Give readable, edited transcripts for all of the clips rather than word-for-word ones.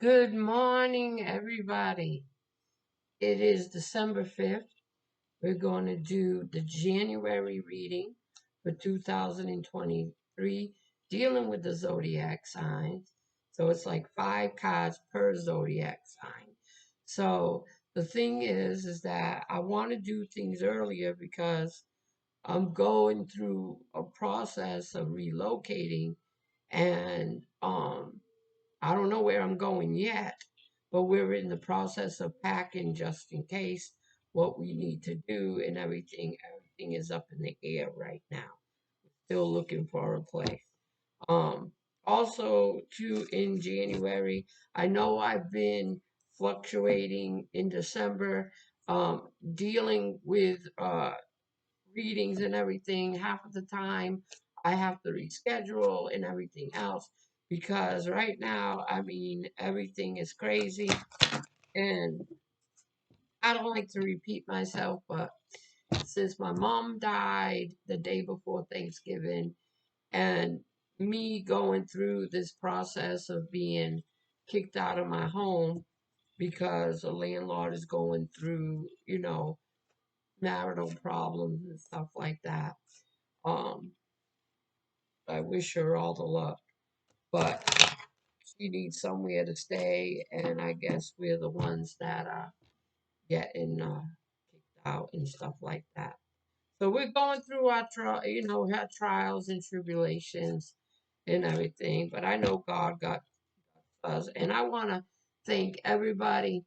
Good morning, everybody. It is December 5th. We're going to do the January reading for 2023, dealing with the zodiac signs. So it's like 5 cards per zodiac sign. So the thing is that I want to do things earlier because I'm going through a process of relocating and I don't know where I'm going yet, but we're in the process of packing just in case what we need to do and everything. Everything is up in the air right now. Still looking for a place. Um, Also, too, in January, I know I've been fluctuating in December, dealing with readings and everything. Half of the time, I have to reschedule and everything else because right now, I mean, everything is crazy. And I don't like to repeat myself, but since my mom died the day before Thanksgiving, and me going through this process of being kicked out of my home because a landlord is going through, marital problems and stuff like that. Um, I wish her all the luck, but she needs somewhere to stay, and I guess we're the ones that are getting kicked out and stuff like that. So we're going through our trials and tribulations and everything. But I know God got us, and I want to thank everybody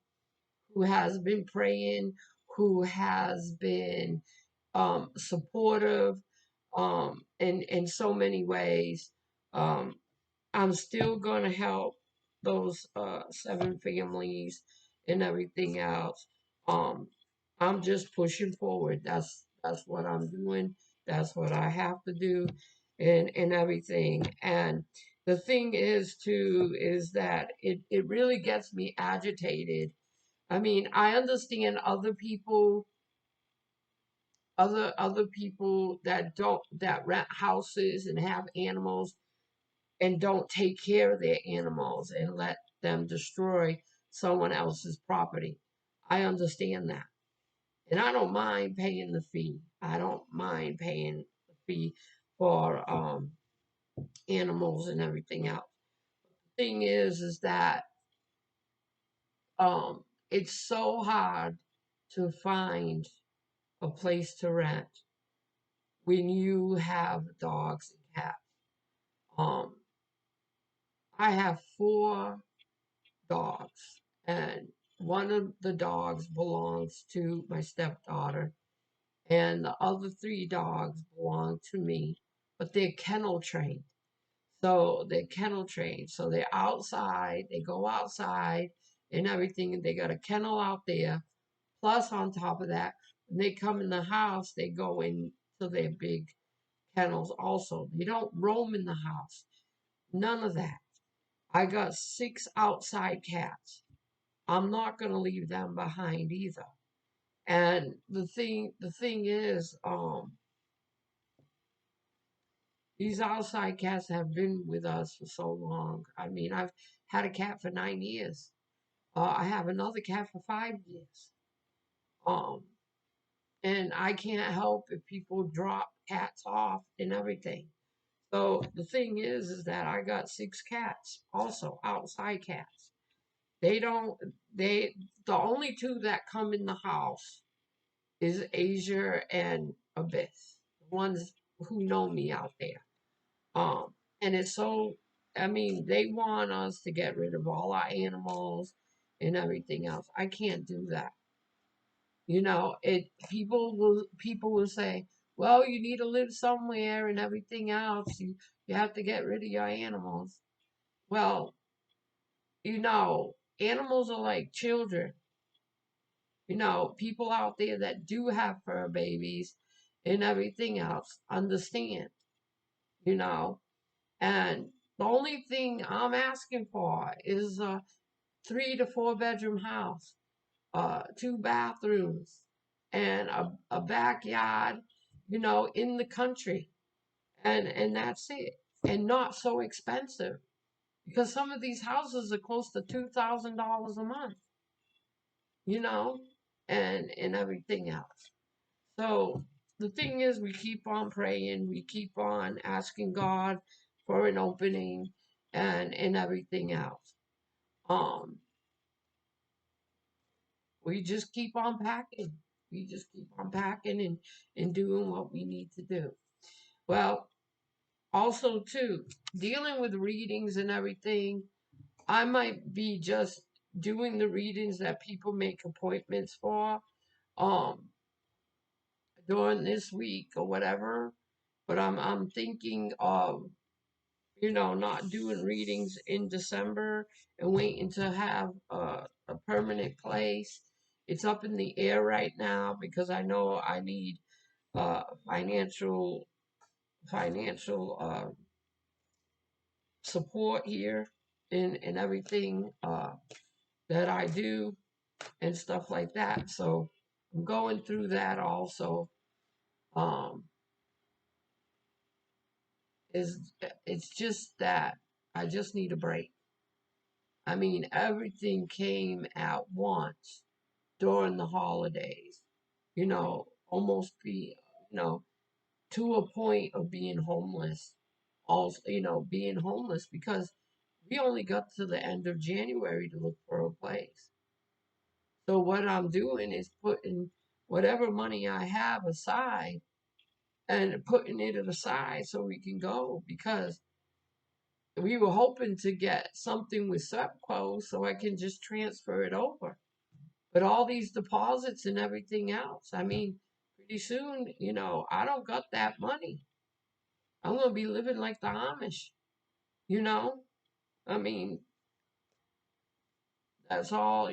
who has been praying, who has been supportive, in so many ways. Um, I'm still going to help those 7 families and everything else. Um, I'm just pushing forward. That's what I'm doing. That's what I have to do, and everything. And the thing is too is that it really gets me agitated. I mean, I understand other people that rent houses and have animals and don't take care of their animals and let them destroy someone else's property. I understand that. And I don't mind paying the fee. I don't mind paying the fee for animals and everything else. The thing is that um, it's so hard to find a place to rent when you have dogs and cats. Um, I have 4 dogs, and one of the dogs belongs to my stepdaughter, and the other 3 dogs belong to me, but they're kennel trained. So they're kennel trained. So they're outside, they go outside and everything, and they got a kennel out there. Plus, on top of that, when they come in the house, they go into their big kennels also. They don't roam in the house. None of that. I got 6 outside cats. I'm not going to leave them behind either. And the thing is, these outside cats have been with us for so long. I mean, I've had a cat for 9 years. I have another cat for 5 years. Um, and I can't help if people drop cats off and everything. So the thing is that I got 6 cats, also outside cats. They don't. They the only 2 that come in the house is Asia and Abyss, the ones who know me out there. And it's so, I mean, they want us to get rid of all our animals and everything else. I can't do that. People will say, well, you need to live somewhere and everything else. You have to get rid of your animals. Well, animals are like children. People out there that do have fur babies and everything else understand, you know. And the only thing I'm asking for is a 3 to 4 bedroom house, 2 bathrooms, and a backyard, in the country. And that's it. And not so expensive. because some of these houses are close to $2,000 a month, you know, and everything else. So the thing is, we keep on praying, we keep on asking God for an opening and everything else. Um, we just keep on packing. We just keep on packing and doing what we need to do. Well, also too, dealing with readings and everything, I might be just doing the readings that people make appointments for um during this week or whatever. But I'm thinking of, not doing readings in December and waiting to have a permanent place. It's up in the air right now because I know I need uh, financial financial support here in everything that I do and stuff like that. So I'm going through that also. Um, is it's just that I just need a break. I mean, everything came at once during the holidays, almost to a point of being homeless. Also, being homeless because we only got to the end of January to look for a place. So what I'm doing is putting whatever money I have aside and putting it aside so we can go because we were hoping to get something with Sepco so I can just transfer it over. But all these deposits and everything else, I mean, pretty soon, I don't got that money. I'm going to be living like the Amish, you know? I mean, that's all,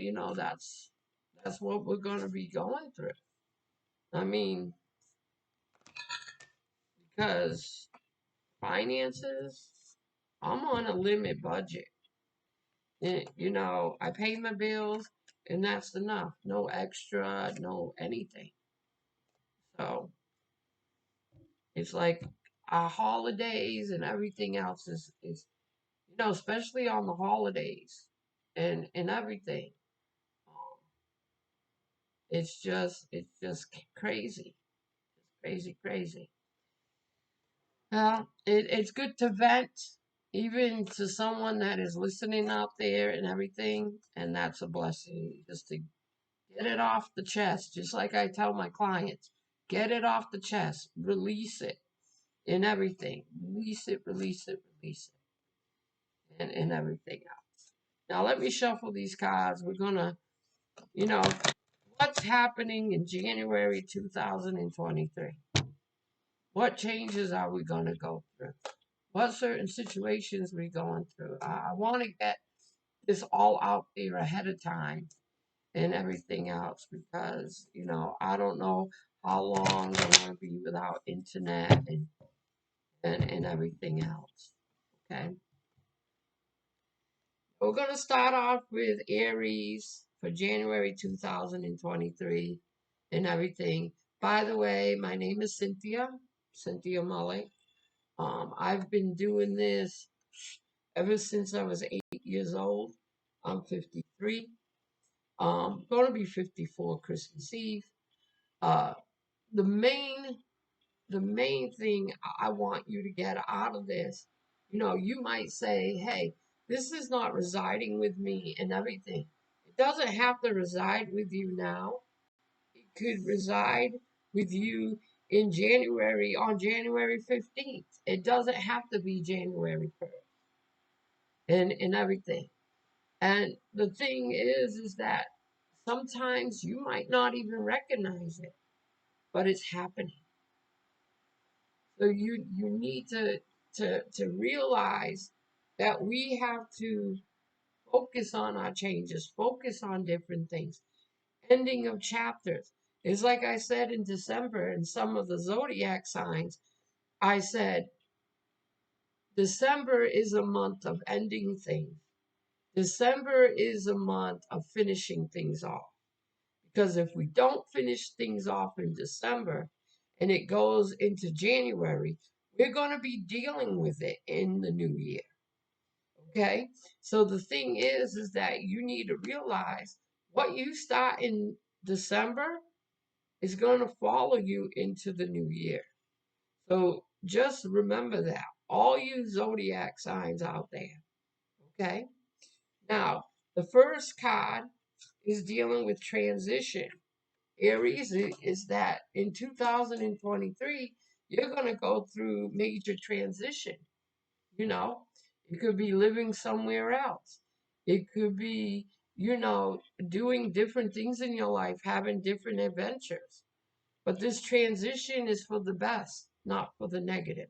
that's what we're going to be going through. I mean, because finances, I'm on a limit budget. I pay my bills and that's enough. No extra, no anything. So it's like our holidays and everything else is especially on the holidays and everything. Um, it's just crazy. Crazy, crazy. Well, it's good to vent, even to someone that is listening out there and everything, and that's a blessing. Just to get it off the chest, just like I tell my clients, get it off the chest, release it, and everything, release it, release it, release it, and everything else. Now let me shuffle these cards. We're gonna, you know, what's happening in January 2023? What changes are we gonna go through? What certain situations we going through. I want to get this all out there ahead of time and everything else because, I don't know how long I'm going to be without internet and everything else. Okay. We're going to start off with Aries for January 2023 and everything. By the way, my name is Cynthia Malik. I've been doing this ever since I was 8 years old. I'm 53. Going to be 54 Christmas Eve. Uh, the main the main thing I want you to get out of this, you might say, hey, this is not residing with me and everything. It doesn't have to reside with you now. It could reside with you on January 15th. It doesn't have to be January 1st and everything. And the thing is that sometimes you might not even recognize it, but it's happening. So you need to realize that we have to focus on our changes, focus on different things. Ending of chapters is like I said in December in some of the zodiac signs. I said December is a month of ending things. December is a month of finishing things off. Because if we don't finish things off in December and it goes into January, we're going to be dealing with it in the new year. Okay? So the thing is that you need to realize what you start in December is going to follow you into the new year. So just remember that. All you zodiac signs out there. Okay? Now, the first card is dealing with transition. Aries is that in 2023, you're going to go through major transition. You know, it could be living somewhere else. It could be, doing different things in your life, having different adventures. But this transition is for the best, not for the negative.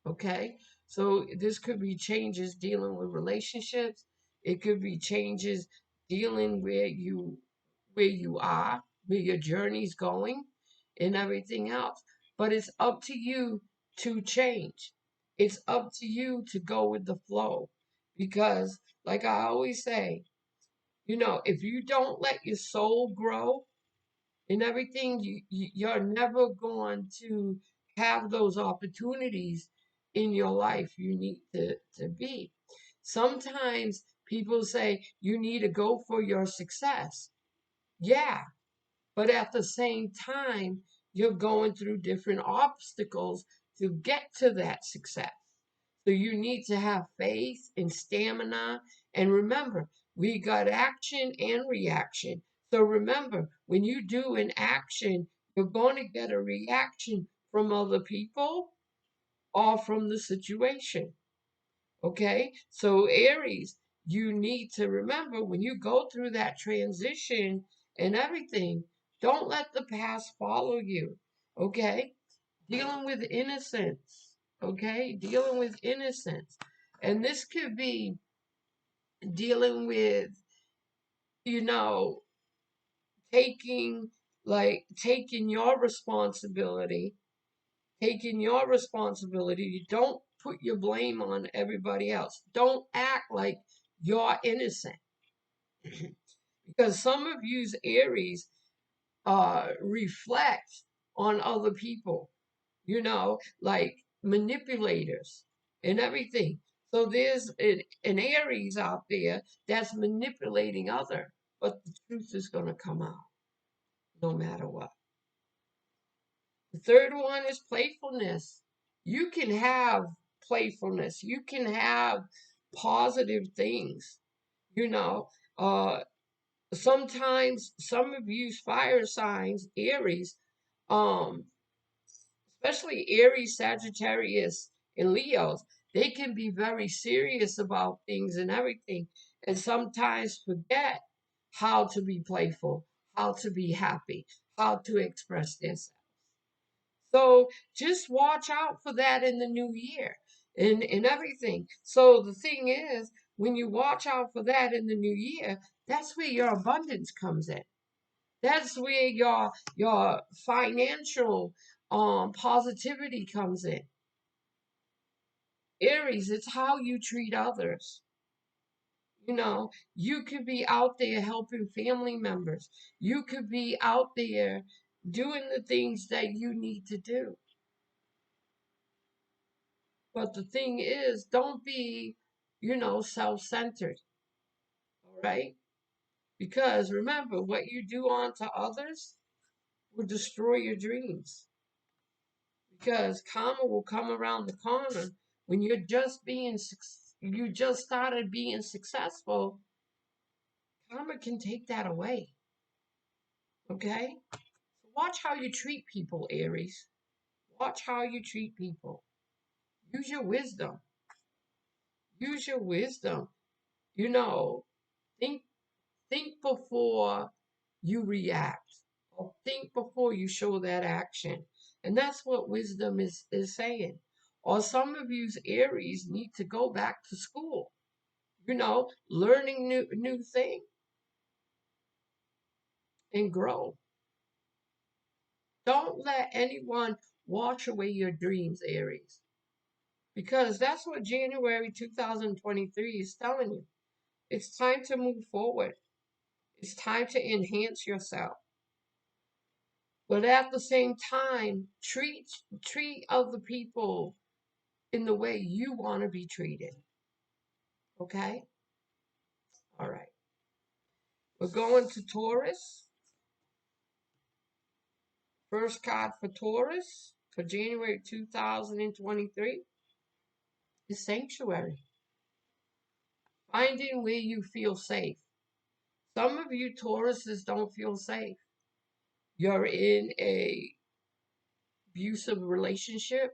Okay? So this could be changes dealing with relationships. It could be changes dealing where you are, where your journey's going and everything else. But it's up to you to change. It's up to you to go with the flow. Because like I always say, if you don't let your soul grow, and everything, you're never going to have those opportunities in your life you need to be. Sometimes people say you need to go for your success. Yeah, but at the same time, you're going through different obstacles to get to that success. So you need to have faith and stamina. And remember, we got action and reaction. So remember, when you do an action, you're going to get a reaction from other people or from the situation. Okay? So, Aries, you need to remember when you go through that transition and everything, don't let the past follow you. Okay? Dealing with innocence. Okay? Dealing with innocence. And this could be dealing with, you know, taking taking your responsibility, You don't put your blame on everybody else. Don't act like you're innocent. Because some of you's Aries reflect on other people, like manipulators and everything. So there's an Aries out there that's manipulating other, but the truth is going to come out no matter what. The third one is playfulness. You can have playfulness. You can have positive things. You know, uh, sometimes some of you fire signs, Aries, um, especially Aries, Sagittarius, and Leos, they can be very serious about things and everything, and sometimes forget how to be playful, how to be happy, how to express themselves. So just watch out for that in the new year and everything. So the thing is, when you watch out for that in the new year, that's where your abundance comes in. That's where your financial positivity comes in. Aries, it's how you treat others. You could be out there helping family members. You could be out there doing the things that you need to do. But the thing is, don't be, self-centered, all right? Because remember, what you do unto others will destroy your dreams. Because karma will come around the corner when you just started being successful. Karma can take that away, okay? So watch how you treat people, Aries. Watch how you treat people. Use your wisdom. Use your wisdom. You know, think think before you react, or think before you show that action. And that's what wisdom is saying. Or some of you Aries need to go back to school, learning new things and grow. Don't let anyone wash away your dreams, Aries, because that's what January 2023 is telling you. It's time to move forward. It's time to enhance yourself. But at the same time, treat other people in the way you want to be treated. Okay? All right. We're going to Taurus. First card for Taurus for January 2023 is Sanctuary. Finding where you feel safe. Some of you Tauruses don't feel safe. You're in a abusive relationship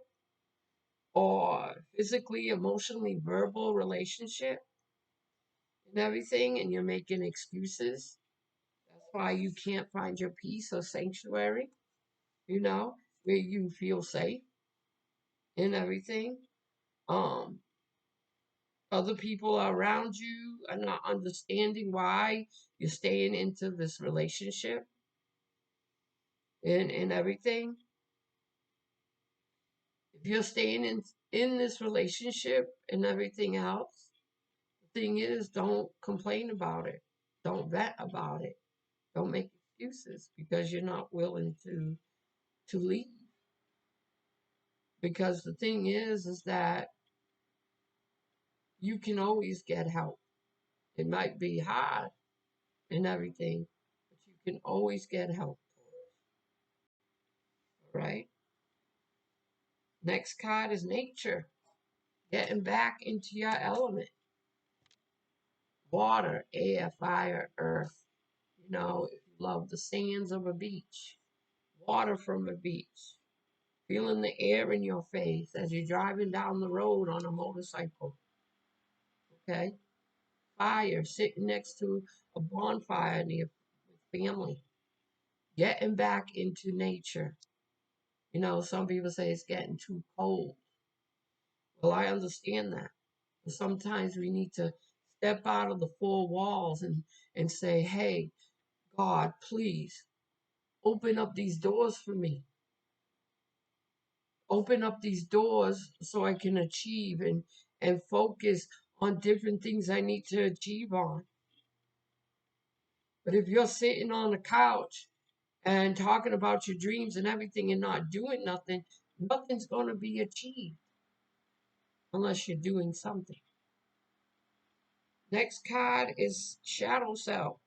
or physically, emotionally, verbal relationship and everything, and you're making excuses. That's why you can't find your peace or sanctuary, where you feel safe and everything. Um, Other people around you are not understanding why you're staying into this relationship and everything. If you're staying in this relationship and everything else, the thing is, don't complain about it. Don't vent about it. Don't make excuses because you're not willing to leave. Because the thing is that you can always get help. It might be hard and everything, but you can always get help. Right? Next card is nature. Getting back into your element. Water, air, fire, earth. If you love the sands of a beach, water from a beach, feeling the air in your face as you're driving down the road on a motorcycle. Okay? Fire, sitting next to a bonfire near with family. Getting back into nature. Some people say it's getting too cold. Well, I understand that. But sometimes we need to step out of the four walls and say, hey, God, please open up these doors for me. Open up these doors so I can achieve and focus on different things I need to achieve on. But if you're sitting on the couch and talking about your dreams and everything and not doing nothing, nothing's going to be achieved unless you're doing something. Next card is Shadow Self.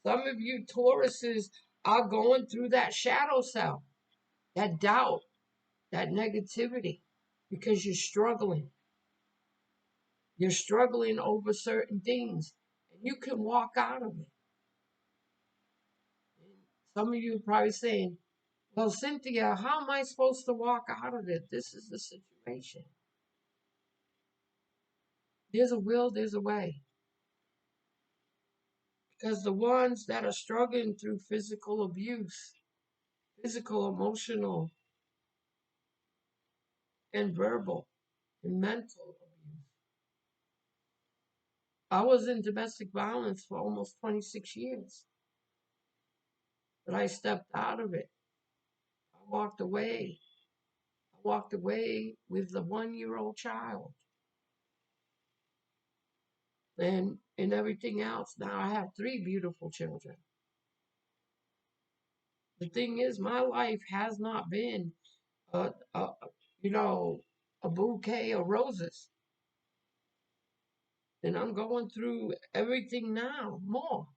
Some of you Tauruses are going through that shadow self, that doubt, that negativity, because you're struggling. You're struggling over certain things, and you can walk out of it. And some of you are probably saying, well, Cynthia, how am I supposed to walk out of it? This is the situation. There's a will, there's a way. Because the ones that are struggling through physical abuse, physical, emotional, and verbal, and mental abuse. I was in domestic violence for almost 26 years, but I stepped out of it. I walked away. I walked away with the 1-year-old child and everything else. Now I have 3 beautiful children. The thing is, my life has not been a you know, a bouquet of roses. And I'm going through everything now, more.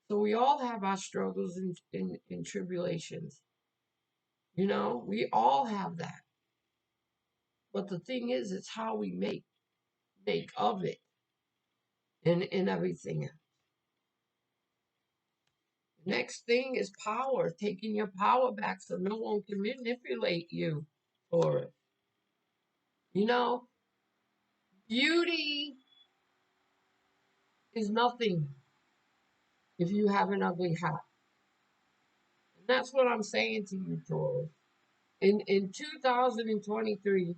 So we all have our struggles and tribulations. We all have that. But the thing is, it's how we make of it and everything. Next thing is power, taking your power back so no one can manipulate you for it. You know, beauty is nothing if you have an ugly heart. And that's what I'm saying to you, Taurus. In 2023,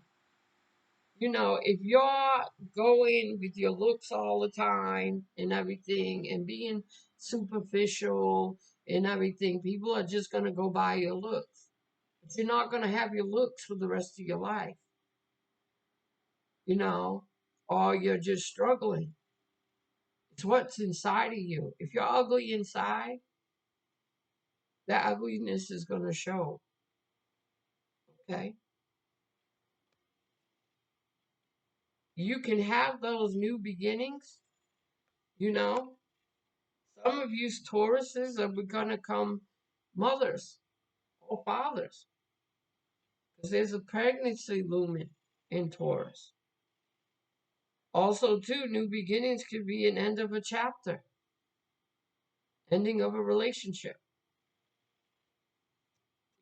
if you're going with your looks all the time and everything and being superficial and everything, people are just going to go by your looks. But you're not going to have your looks for the rest of your life, or you're just struggling. It's what's inside of you. If you're ugly inside, that ugliness is going to show. Okay? you can have those new beginnings, you know. Some of you Tauruses are going to come mothers or fathers because there's a pregnancy looming in Taurus. Also, too, new beginnings could be an end of a chapter, ending of a relationship,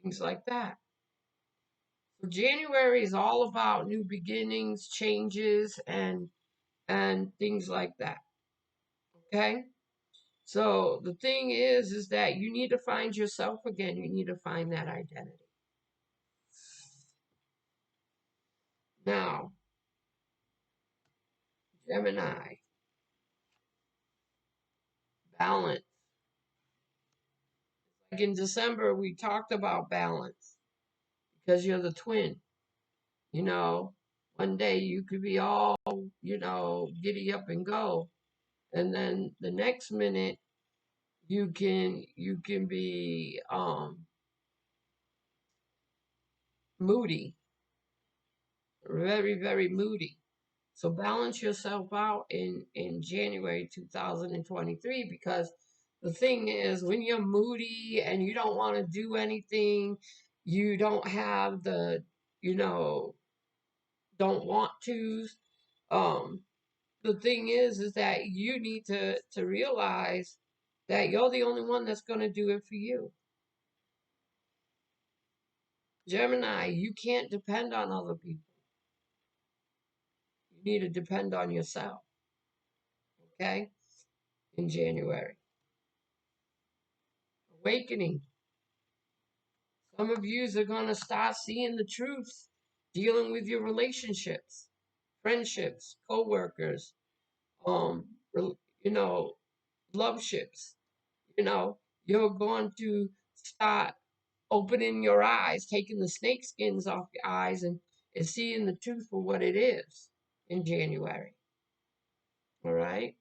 things like that. So January is all about new beginnings, changes, and things like that. Okay? So the thing is that you need to find yourself again. You need to find that identity. Now, Gemini, balance. Like in December, we talked about balance because you're the twin. You know, one day you could be all, giddy up and go. And then the next minute you can be moody, very, very moody. So balance yourself out in January 2023 because the thing is when you're moody and you don't want to do anything, you don't have the, you know, don't want to. Um, the thing is that you need to realize that you're the only one that's going to do it for you. Gemini, you can't depend on other people. You need to depend on yourself. Okay? In January. Awakening. Some of yous are going to start seeing the truth, dealing with your relationships, friendships, co-workers, um, you know, love ships. You're going to start opening your eyes, taking the snake skins off your eyes and seeing the truth for what it is in January. All right.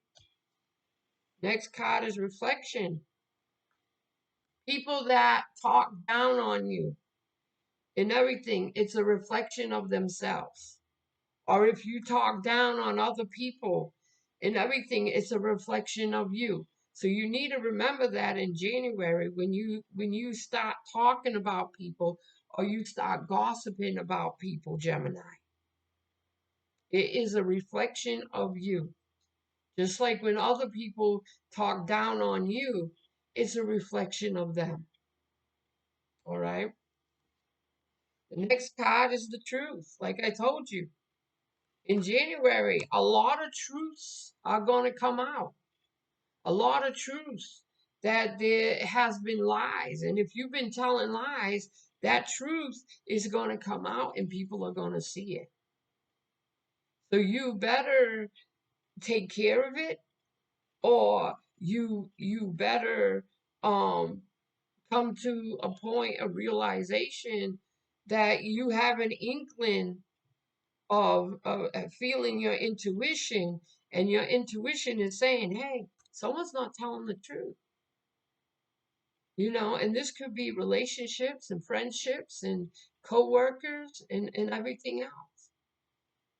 Next card is reflection. People that talk down on you and everything, it's a reflection of themselves. Or if you talk down on other people and everything, it's a reflection of you. So you need to remember that in January when you start talking about people or you start gossiping about people, Gemini. It is a reflection of you. Just like when other people talk down on you, it's a reflection of them. All right. The next card is the truth. Like I told you, in January, a lot of truths are going to come out. A lot of truths that there has been lies. And if you've been telling lies, that truth is going to come out and people are going to see it. So you better take care of it or you better come to a point of realization that you have an inkling of feeling your intuition, and your intuition is saying, hey, someone's not telling the truth. And this could be relationships and friendships and co-workers and everything else.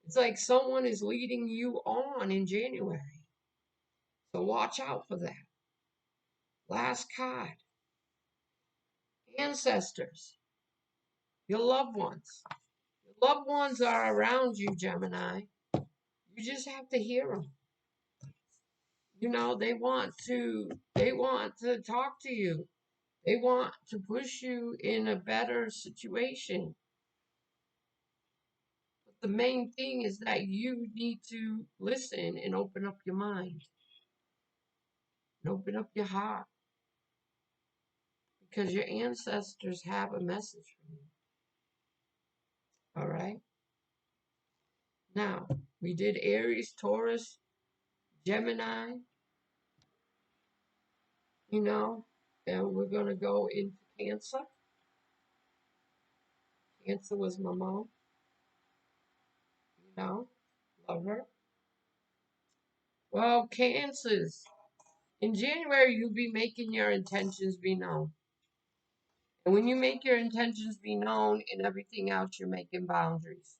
It's like someone is leading you on in January. So watch out for that. Last card. Ancestors. Your loved ones. Your loved ones are around you, Gemini. You just have to hear them. They want to talk to you. They want to push you in a better situation. But the main thing is that you need to listen and open up your mind and open up your heart because your ancestors have a message for you. All right. Now, we did Aries, Taurus, Gemini, and we're going to go into Cancer. Cancer was my mom, love her. Well, Cancers, in January, you'll be making your intentions be known. And when you make your intentions be known and everything else, you're making boundaries.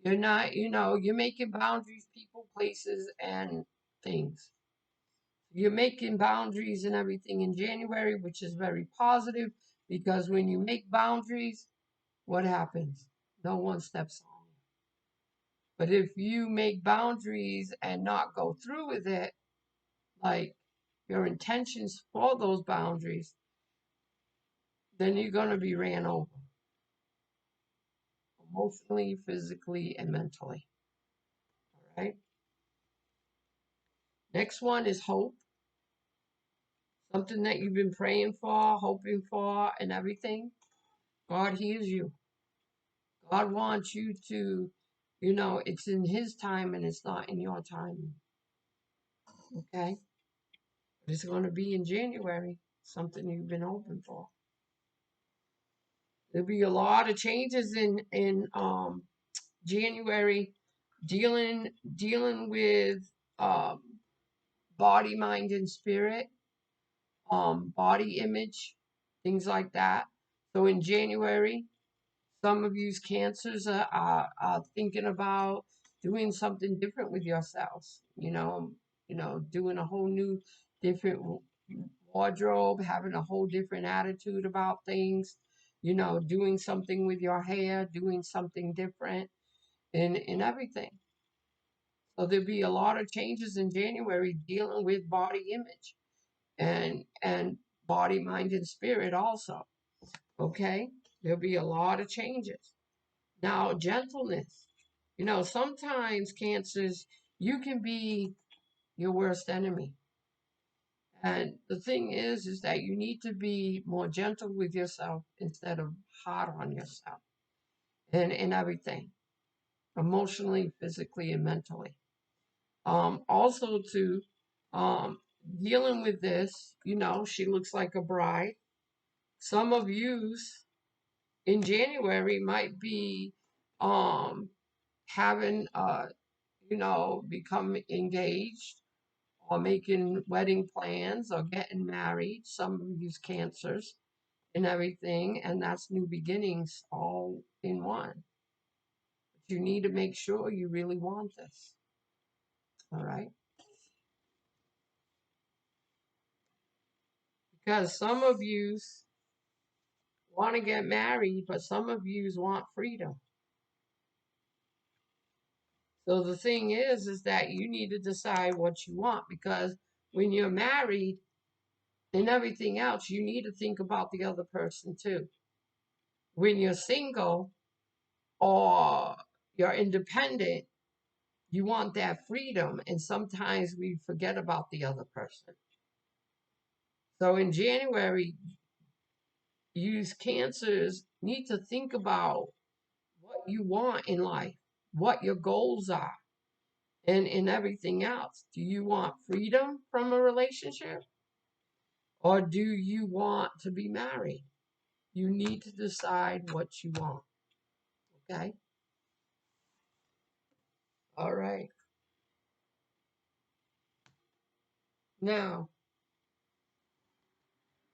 You're not, you're making boundaries, people, places, and things. You're making boundaries and everything in January, which is very positive because when you make boundaries, what happens? No one steps on you. But if you make boundaries and not go through with it, like your intentions for those boundaries, then you're going to be ran over emotionally, physically, and mentally. All right. Next one is hope. Something that you've been praying for, hoping for, and everything. God hears you. God wants you to, it's in His time and it's not in your time. Okay? But it's going to be in January, something you've been hoping for. There'll be a lot of changes in January, dealing with um, body, mind, and spirit, body image, things like that. So in January, some of you's cancers are thinking about doing something different with yourselves. Doing a whole new, different wardrobe, having a whole different attitude about things. Doing something with your hair, doing something different, in everything. So there'll be a lot of changes in January dealing with body image and body, mind, and spirit also. Okay, there'll be a lot of changes. Now, gentleness. Sometimes cancers, you can be your worst enemy. And the thing is that you need to be more gentle with yourself instead of hard on yourself and in everything, emotionally, physically, and mentally. Also, to um, dealing with this, she looks like a bride. Some of yous in January might be um, having become engaged or making wedding plans or getting married. Some of use cancers and everything, and that's new beginnings all in one. But you need to make sure you really want this. All right. Because some of yous want to get married, but some of yous want freedom. So the thing is that you need to decide what you want because when you're married and everything else, you need to think about the other person too. When you're single or you're independent, you want that freedom, and sometimes we forget about the other person. So in January, you cancers need to think about what you want in life, what your goals are, and everything else. Do you want freedom from a relationship? Or do you want to be married? You need to decide what you want. Okay? All right. Now,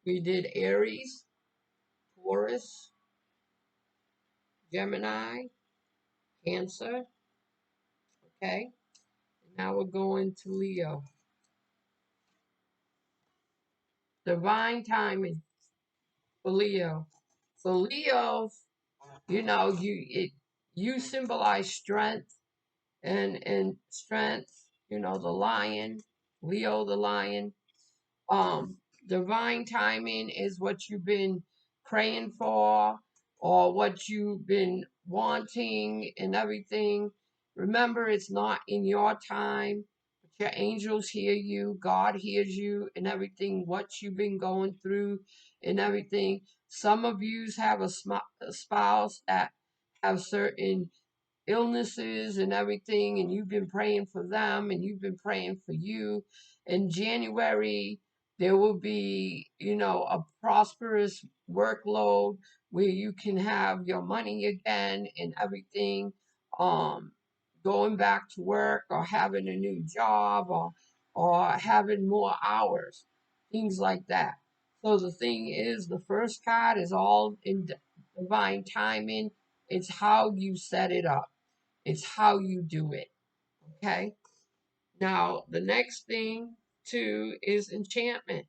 we did Aries, Taurus, Gemini, Cancer. Okay? Now we're going to Leo. Divine timing for Leo. So Leo's, you symbolize strength and strength, the lion, Leo the lion. Um, Divine timing is what you've been praying for or what you've been wanting and everything. Remember, it's not in your time, but your angels hear you, God hears you, and everything, what you've been going through and everything. Some of you have a spouse that have certain illnesses and everything, and you've been praying for them and you've been praying for you. In January, there will be, a prosperous workload where you can have your money again and everything, um, going back to work or having a new job or having more hours, things like that. So the thing is, the first card is all in divine timing. It's how you set it up. It's how you do it. Okay. Now, the next thing too is enchantment.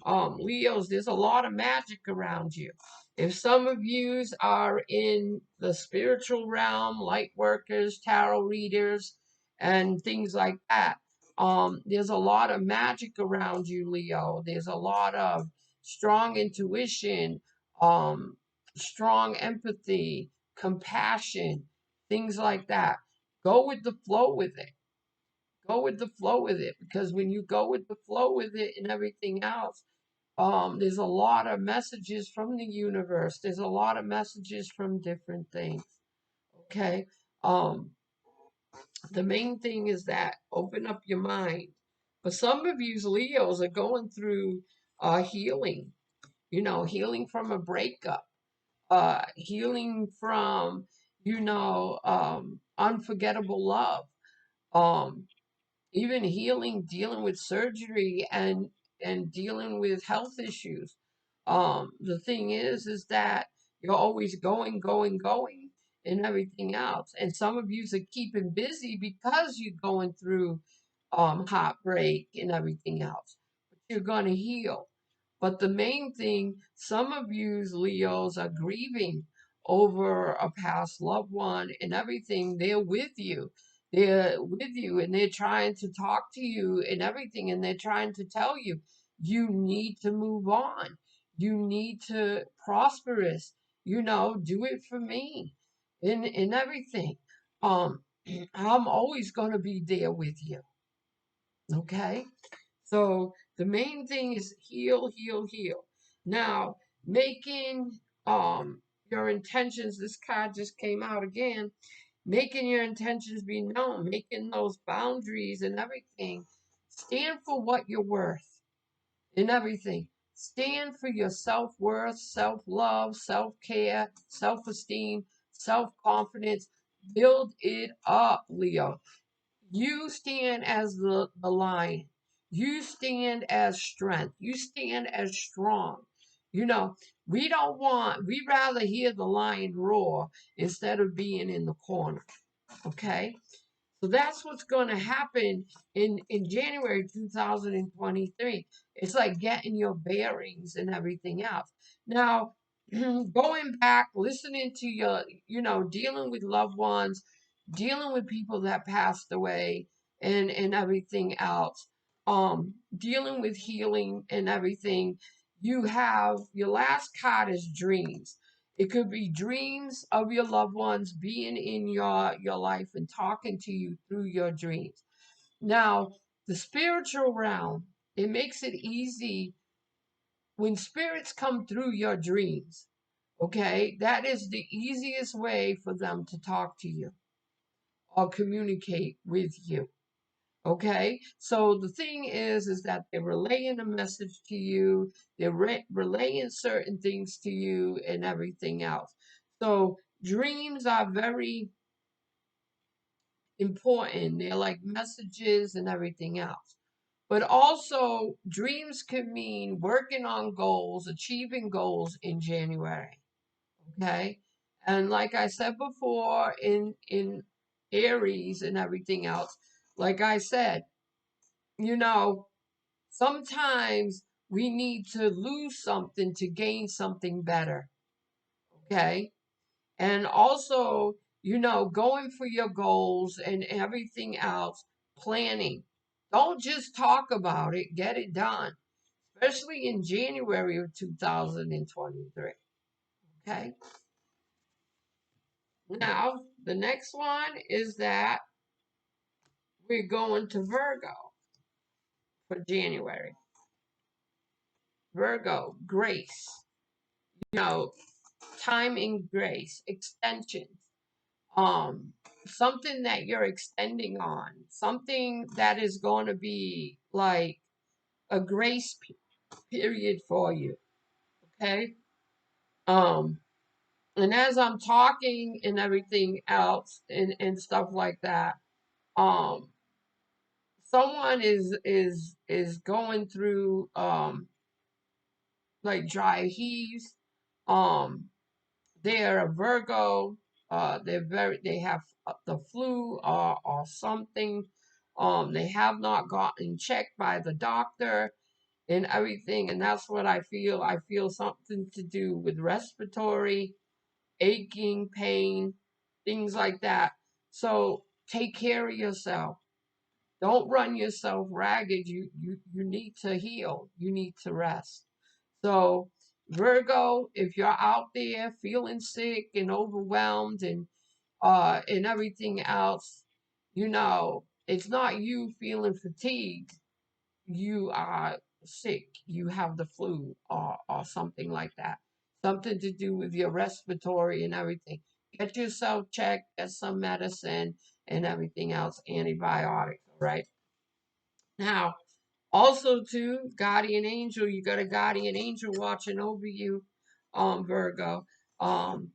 Leos, there's a lot of magic around you. If some of yous are in the spiritual realm, light workers, tarot readers, and things like that, there's a lot of magic around you, Leo. There's a lot of strong intuition, um, strong empathy, compassion, things like that. Go with the flow with it. Go with the flow with it, because when you go with the flow with it and everything else, there's a lot of messages from the universe. There's a lot of messages from different things. Okay. Um, the main thing is that open up your mind. But some of you Leos are going through healing, healing from a breakup, healing from, unforgettable love. Um, Even healing, dealing with surgery and dealing with health issues. The thing is that you're always going and everything else. And some of you are keeping busy because you're going through heartbreak and everything else. But you're gonna heal. But the main thing, some of you Leos are grieving over a past loved one and everything. They're with you and they're trying to talk to you and everything, and they're trying to tell you you need to move on, you need to prosperous, do it for me and everything. um I'm always going to be there with you. Okay. So the main thing is heal, heal, heal. Now, making your intentions, this card just came out again, making your intentions be known, making those boundaries and everything. Stand for what you're worth in everything. Stand for your self worth, self love, self care, self esteem, self confidence. Build it up, Leo. You stand as the lion. You stand as strength. You stand as strong. You know, we rather hear the lion roar instead of being in the corner. Okay? So that's what's going to happen in January 2023. It's like getting your bearings and everything else. Now, going back, listening to dealing with loved ones, dealing with people that passed away and everything else, dealing with healing and everything. You have your last card is dreams. It could be dreams of your loved ones being in your life and talking to you through your dreams. Now, the spiritual realm, it makes it easy when spirits come through your dreams. Okay, that is the easiest way for them to talk to you or communicate with you. Okay, so the thing is that they're relaying a message to you, they're relaying certain things to you and everything else. So dreams are very important. They're like messages and everything else. But also, dreams can mean working on goals, achieving goals in January. Okay, and like I said before, in Aries and everything else, like I said, you know, sometimes we need to lose something to gain something better. Okay. And also, going for your goals and everything else, planning. Don't just talk about it, get it done, especially in January of 2023. Okay. Now, the next one is that we're going to Virgo for January. Virgo, grace. You know, time and grace, extensions, something that you're extending on, something that is going to be like a grace period for you. Okay. Um, and as I'm talking and everything else and stuff like that, um, someone is going through like dry heaves. um they're a Virgo. They have the flu or something. They have not gotten checked by the doctor and everything, and that's what I feel. I feel something to do with respiratory, aching, pain, things like that. So take care of yourself. Don't run yourself ragged. You need to heal. You need to rest. So, Virgo, if you're out there feeling sick and overwhelmed and everything else, it's not you feeling fatigued. You are sick. You have the flu or something like that. Something to do with your respiratory and everything. Get yourself checked, get some medicine and everything else, antibiotics, all right? Now, also, too, guardian angel, you got a guardian angel watching over you, Virgo. Um,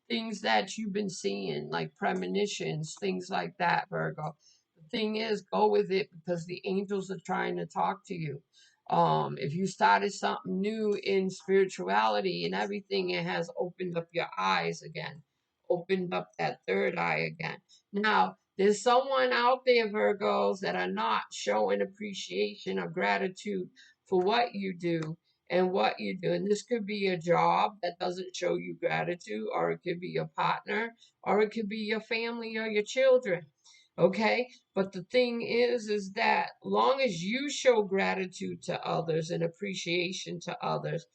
Things that you've been seeing, like premonitions, things like that, Virgo. The thing is, go with it because the angels are trying to talk to you. If you started something new in spirituality and everything, it has opened up your eyes again, opened up that third eye again. Now, there's someone out there, Virgos, that are not showing appreciation or gratitude for what you do and what you do. And this could be a job that doesn't show you gratitude, or it could be your partner, or it could be your family or your children. Okay? But the thing is that long as you show gratitude to others and appreciation to others,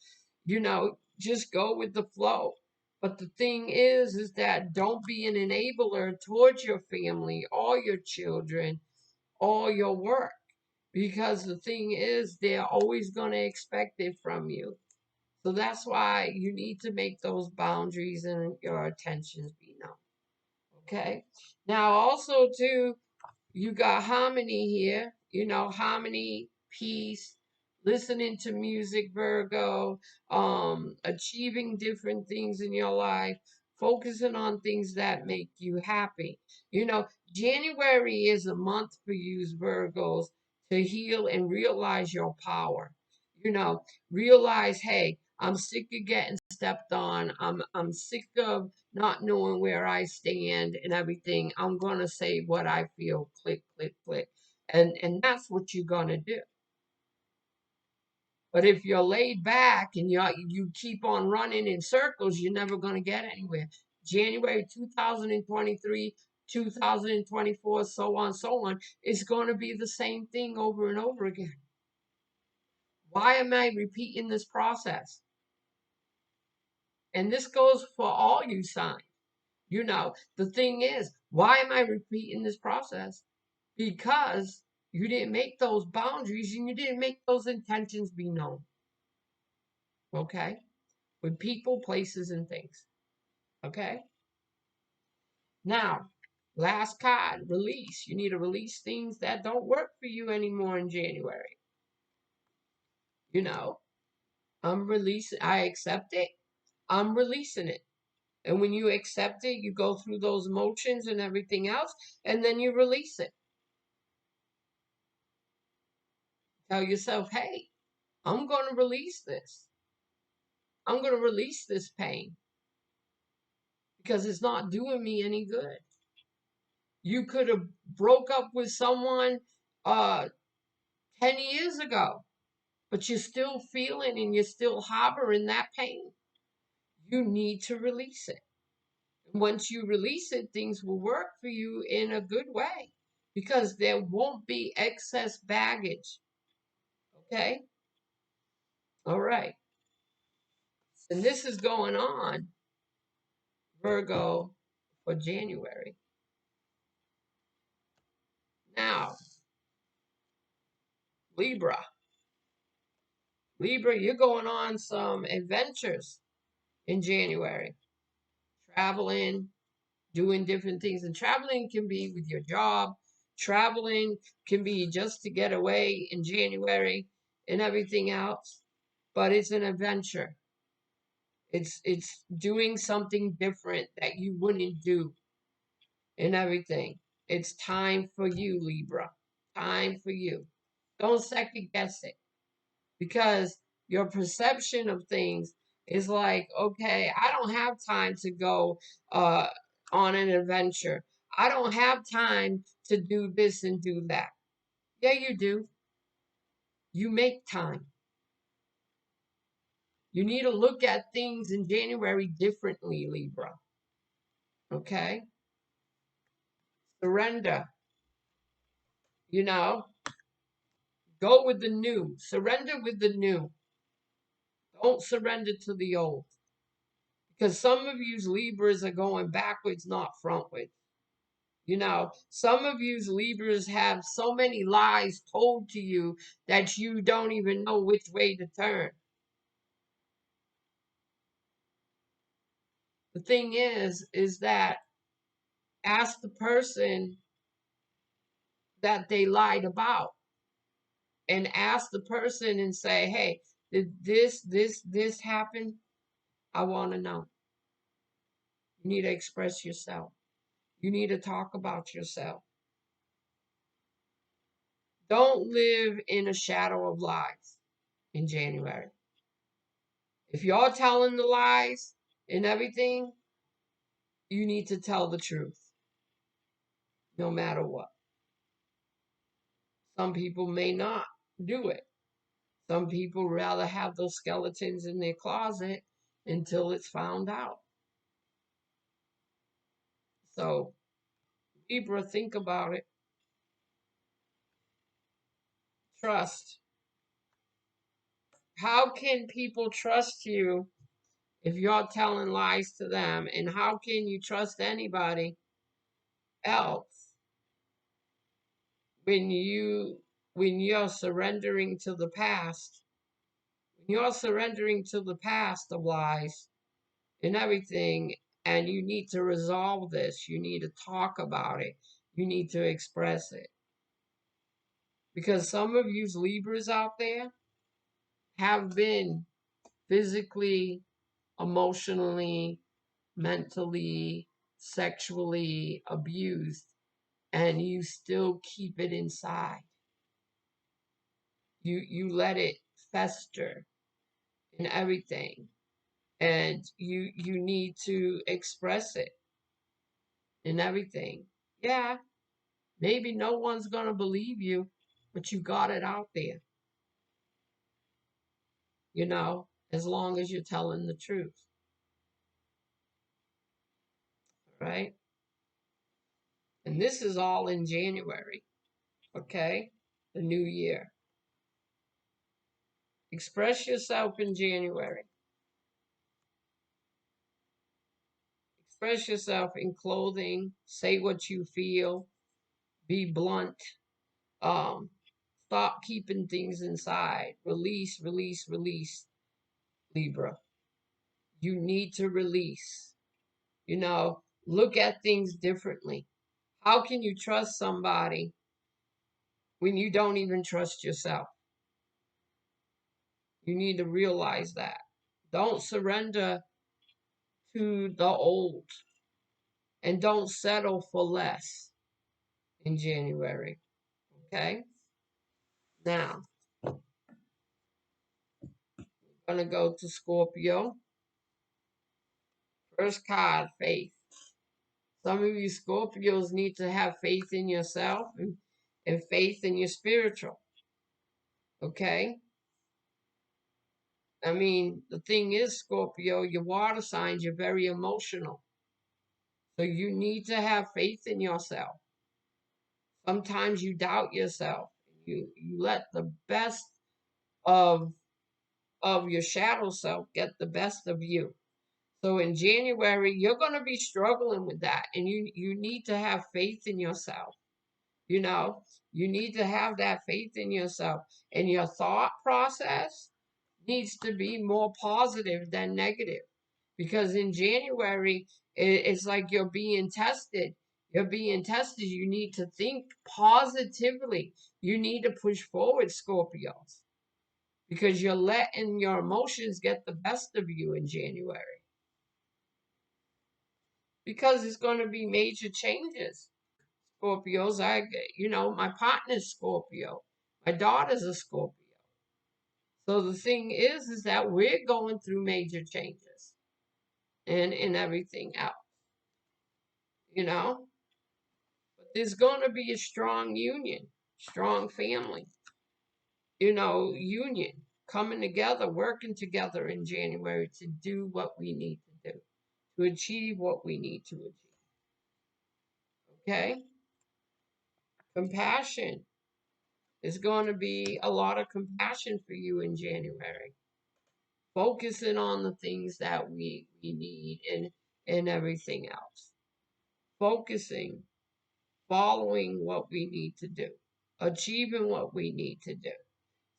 just go with the flow. But the thing is that don't be an enabler towards your family or your children or your work. Because the thing is, they're always going to expect it from you. So that's why you need to make those boundaries and your attentions be known. Okay? Now, also, too, you got harmony here, harmony, peace, listening to music, Virgo, achieving different things in your life, focusing on things that make you happy. January is a month for you Virgos to heal and realize your power. You know, realize, hey, I'm sick of getting stepped on. I'm sick of not knowing where I stand and everything. I'm gonna say what I feel. Click, click, click, and that's what you're gonna do. But if you're laid back and you keep on running in circles, you're never gonna get anywhere. January 2023, 2024, so on. It's gonna be the same thing over and over again. Why am I repeating this process? And this goes for all you signs. The thing is, why am I repeating this process? Because you didn't make those boundaries and you didn't make those intentions be known. Okay? With people, places, and things. Okay? Now, last card, release. You need to release things that don't work for you anymore in January. I'm releasing, I accept it, I'm releasing it. And when you accept it, you go through those motions and everything else, and then you release it. Tell yourself, hey, I'm going to release this. I'm going to release this pain because it's not doing me any good. You could have broke up with someone 10 years ago, but you're still feeling and you're still harboring that pain. You need to release it. Once you release it, things will work for you in a good way because there won't be excess baggage. Okay? All right. And this is going on, Virgo, for January. Now, Libra. Libra, you're going on some adventures in January. Traveling, doing different things. And traveling can be with your job. Traveling can be just to get away in January and everything else. But it's an adventure. It's doing something different that you wouldn't do and everything. It's time for you, Libra. Time for you. Don't second guess it because your perception of things is like, okay, I don't have time to go uh, on an adventure. I don't have time to do this and do that. Yeah, you do. You make time. You need to look at things in January differently, Libra. Okay? Surrender. You know, go with the new. Surrender with the new. Don't surrender to the old. Because some of you Libras are going backwards, not frontwards. You know, some of you Libras have so many lies told to you that you don't even know which way to turn. The thing is that ask the person that they lied about and ask the person and say, hey, did this happen? I want to know. You need to express yourself. You need to talk about yourself. Don't live in a shadow of lies in January. If you're telling the lies and everything, you need to tell the truth, no matter what. Some people may not do it. Some people rather have those skeletons in their closet until it's found out. So, Libra, think about it. Trust. How can people trust you if you're telling lies to them? And how can you trust anybody else when you're surrendering to the past? When you're surrendering to the past of lies and everything, and you need to resolve this, you need to talk about it, you need to express it. Because some of you Libras out there have been physically, emotionally, mentally, sexually abused, and you still keep it inside. You let it fester and everything. And you need to express it and everything. Yeah, maybe no one's gonna believe you, but you got it out there, as long as you're telling the truth, right? And this is all in January, okay? The new year. Express yourself in January. Express yourself in clothing. Say what you feel. Be blunt. Um, Stop keeping things inside. Release, release, release, Libra. You need to release. Look at things differently. How can you trust somebody when you don't even trust yourself? You need to realize that. Don't surrender to the old and don't settle for less in January. Okay? Now, we're going to go to Scorpio. First card, faith. Some of you Scorpios need to have faith in yourself and faith in your spiritual. Okay? I mean, the thing is, Scorpio, your water signs, you're very emotional. So you need to have faith in yourself. Sometimes you doubt yourself. You let the best of your shadow self get the best of you. So in January, you're going to be struggling with that. And you need to have faith in yourself. You know, you need to have that faith in yourself. And your thought process needs to be more positive than negative. Because in January, it's like you're being tested. You're being tested. You need to think positively. You need to push forward, Scorpios, because you're letting your emotions get the best of you in January. Because it's going to be major changes. Scorpios, my partner's Scorpio. My daughter's a Scorpio. So the thing is that we're going through major changes and everything else, you know? there's going to be a strong union, strong family, union coming together, working together in January to do what we need to do, to achieve what we need to achieve. Okay? Compassion. There's going to be a lot of compassion for you in January. Focusing on the things that we need and everything else. Focusing, following what we need to do, achieving what we need to do.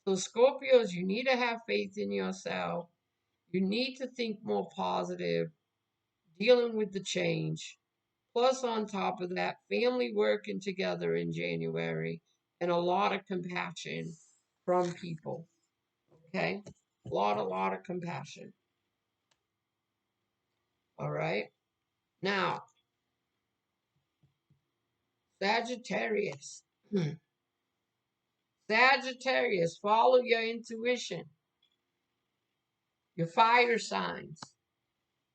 So, Scorpios, you need to have faith in yourself. You need to think more positive, dealing with the change. Plus, on top of that, family working together in January and a lot of compassion from people. Okay? A lot of compassion. All right? Now, Sagittarius. Sagittarius, follow your intuition, your fire signs.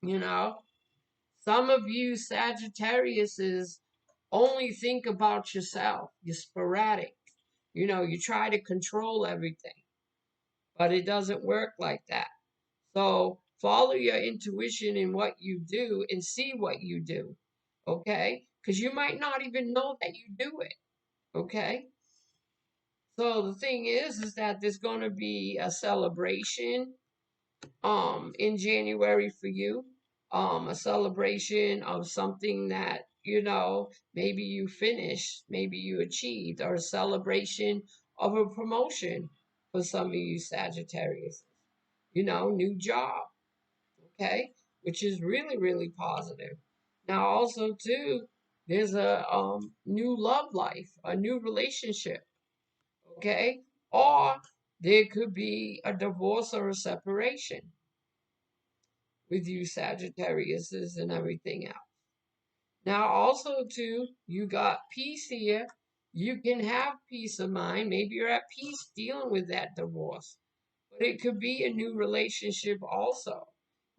Some of you Sagittariuses only think about yourself. You're sporadic. You try to control everything, but it doesn't work like that. So follow your intuition in what you do and see what you do, okay? Because you might not even know that you do it, okay? So the thing is that there's going to be a celebration in January for you, a celebration of something that maybe you finished, maybe you achieved, or a celebration of a promotion for some of you Sagittarius. New job, okay, which is really, really positive. Now also too, there's a new love life, a new relationship, okay, or there could be a divorce or a separation with you Sagittariuses and everything else. Now also too, you got peace here. You can have peace of mind. Maybe you're at peace dealing with that divorce. But it could be a new relationship also,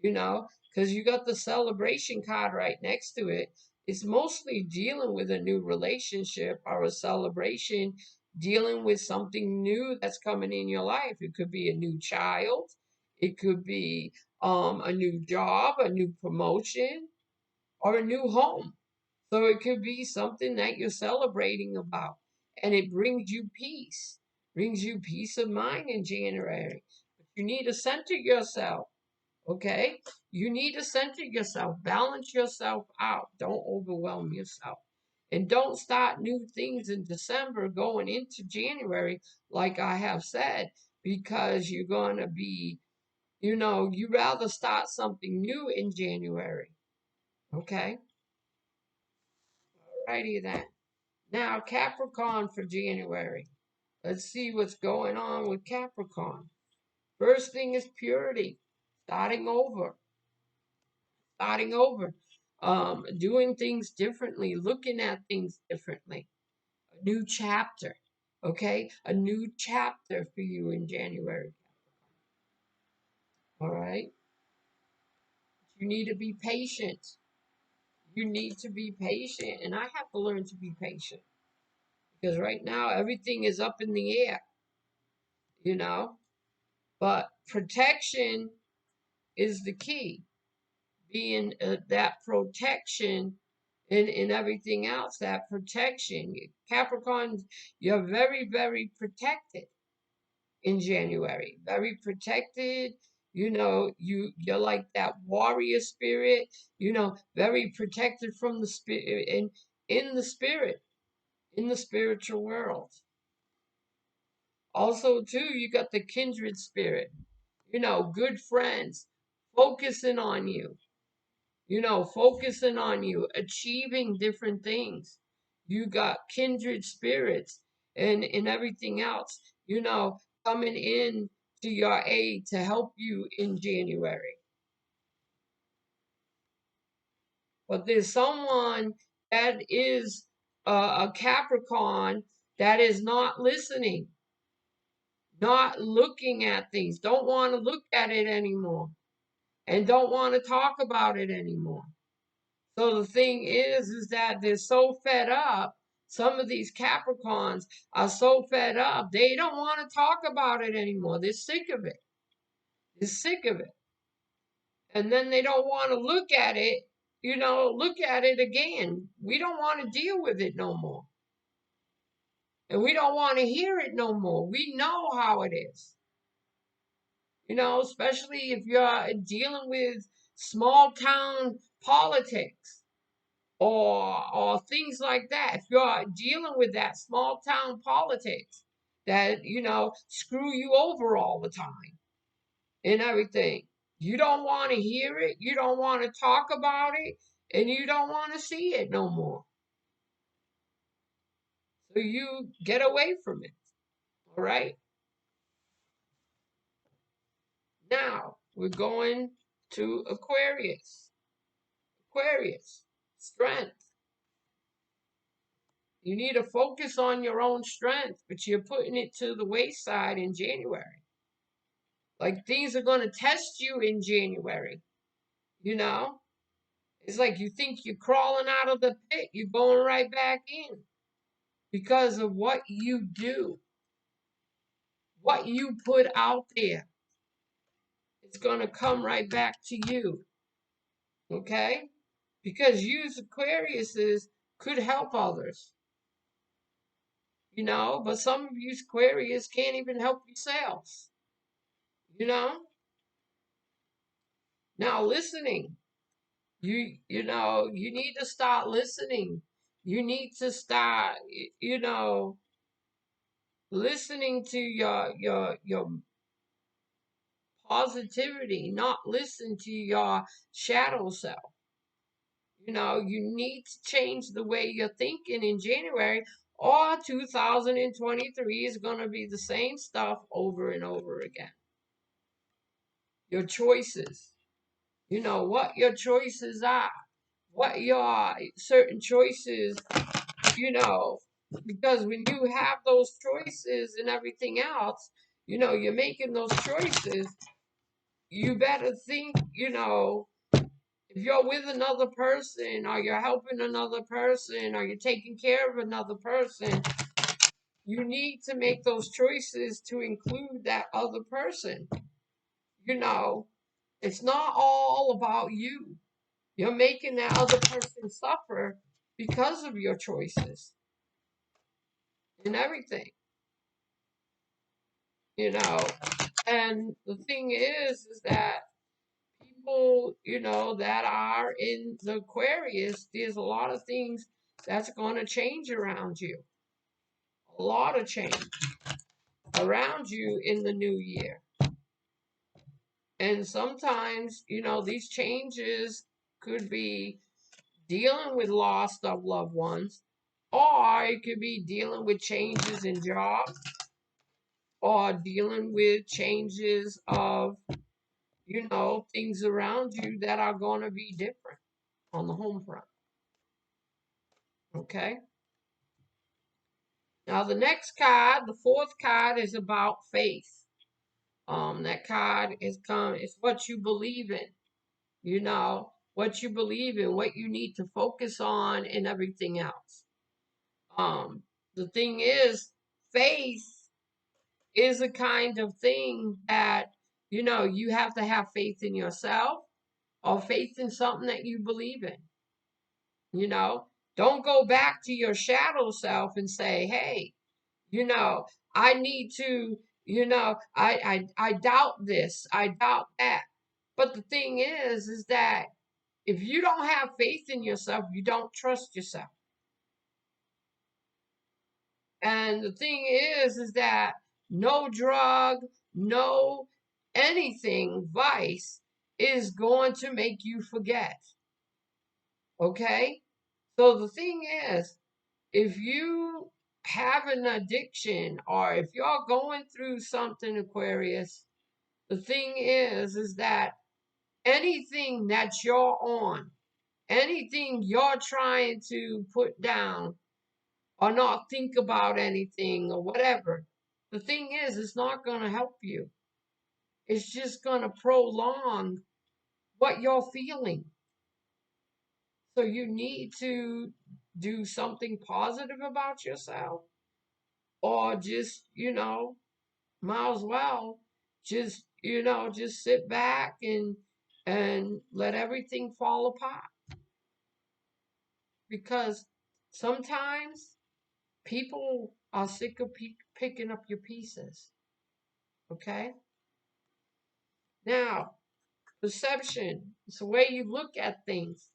because you got the celebration card right next to it. It's mostly dealing with a new relationship or a celebration, dealing with something new that's coming in your life. It could be a new child. It could be a new job, a new promotion, or a new home. So it could be something that you're celebrating about, and it brings you peace of mind in January. But you need to center yourself, okay? You need to center yourself, balance yourself out. Don't overwhelm yourself. And don't start new things in December going into January, like I have said, because you're going to be, you rather start something new in January, okay? Alrighty then. Now, Capricorn for January. Let's see what's going on with Capricorn. First thing is purity, starting over, doing things differently, looking at things differently. A new chapter, okay? A new chapter for you in January. All right? You need to be patient. You need to be patient, and I have to learn to be patient because right now everything is up in the air, you know? But protection is the key. Being that protection in everything else, that protection. Capricorn, you're very, very protected in January. Very protected. You're like that warrior spirit, very protected from the spirit in the spirit, in the spiritual world. Also, too, you got the kindred spirit, good friends focusing on you, achieving different things. You got kindred spirits and everything else, coming in to your aid to help you in January. But there's someone that is a Capricorn that is not listening, not looking at things, don't want to look at it anymore, and don't want to talk about it anymore. So the thing is that they're so fed up Some of these Capricorns are so fed up, they don't want to talk about it anymore. They're sick of it. They're sick of it. And then they don't want to look at it, look at it again. We don't want to deal with it no more. And we don't want to hear it no more. We know how it is. Especially if you're dealing with small town politics or things like that. If you're dealing with that small town politics that, screw you over all the time and everything. You don't want to hear it, you don't want to talk about it, and you don't want to see it no more. So you get away from it. All right? Now, we're going to Aquarius. Aquarius, strength. You need to focus on your own strength, but you're putting it to the wayside in January. Like things are going to test you in January. It's like you think you're crawling out of the pit, you're going right back in because of what you do, what you put out there. It's going to come right back to you. Okay? Because you Aquariuses could help others. But some of you Aquarius can't even help yourselves. Now listening. You need to start listening. You need to start, listening to your positivity, not listen to your shadow self. You need to change the way you're thinking in January, or 2023 is going to be the same stuff over and over again. Your choices. What your choices are. What your certain choices, because when you have those choices and everything else, you're making those choices, you better think, if you're with another person or you're helping another person or you're taking care of another person, you need to make those choices to include that other person. It's not all about you. You're making that other person suffer because of your choices and everything. And the thing is that people, that are in the Aquarius, there's a lot of things that's going to change around you. A lot of change around you in the new year. And sometimes, these changes could be dealing with loss of loved ones, or it could be dealing with changes in jobs, or dealing with changes of, things around you that are going to be different on the home front. Okay? Now, the next card, the fourth card, is about faith. That card is what you believe in, what you believe in, what you need to focus on, and everything else. The thing is, faith is a kind of thing that, you have to have faith in yourself or faith in something that you believe in. Don't go back to your shadow self and say, hey, I need to, I doubt this, I doubt that. But the thing is that if you don't have faith in yourself, you don't trust yourself. And the thing is that no drug, no anything, vice, is going to make you forget. Okay? So the thing is, if you have an addiction or if you're going through something, Aquarius, the thing is that anything that you're on, anything you're trying to put down or not think about anything or whatever, the thing is, it's not going to help you. It's just going to prolong what you're feeling. So you need to do something positive about yourself, or just, might as well just, just sit back and let everything fall apart. Because sometimes people are sick of picking up your pieces. Okay? Now, perception, it's the way you look at things.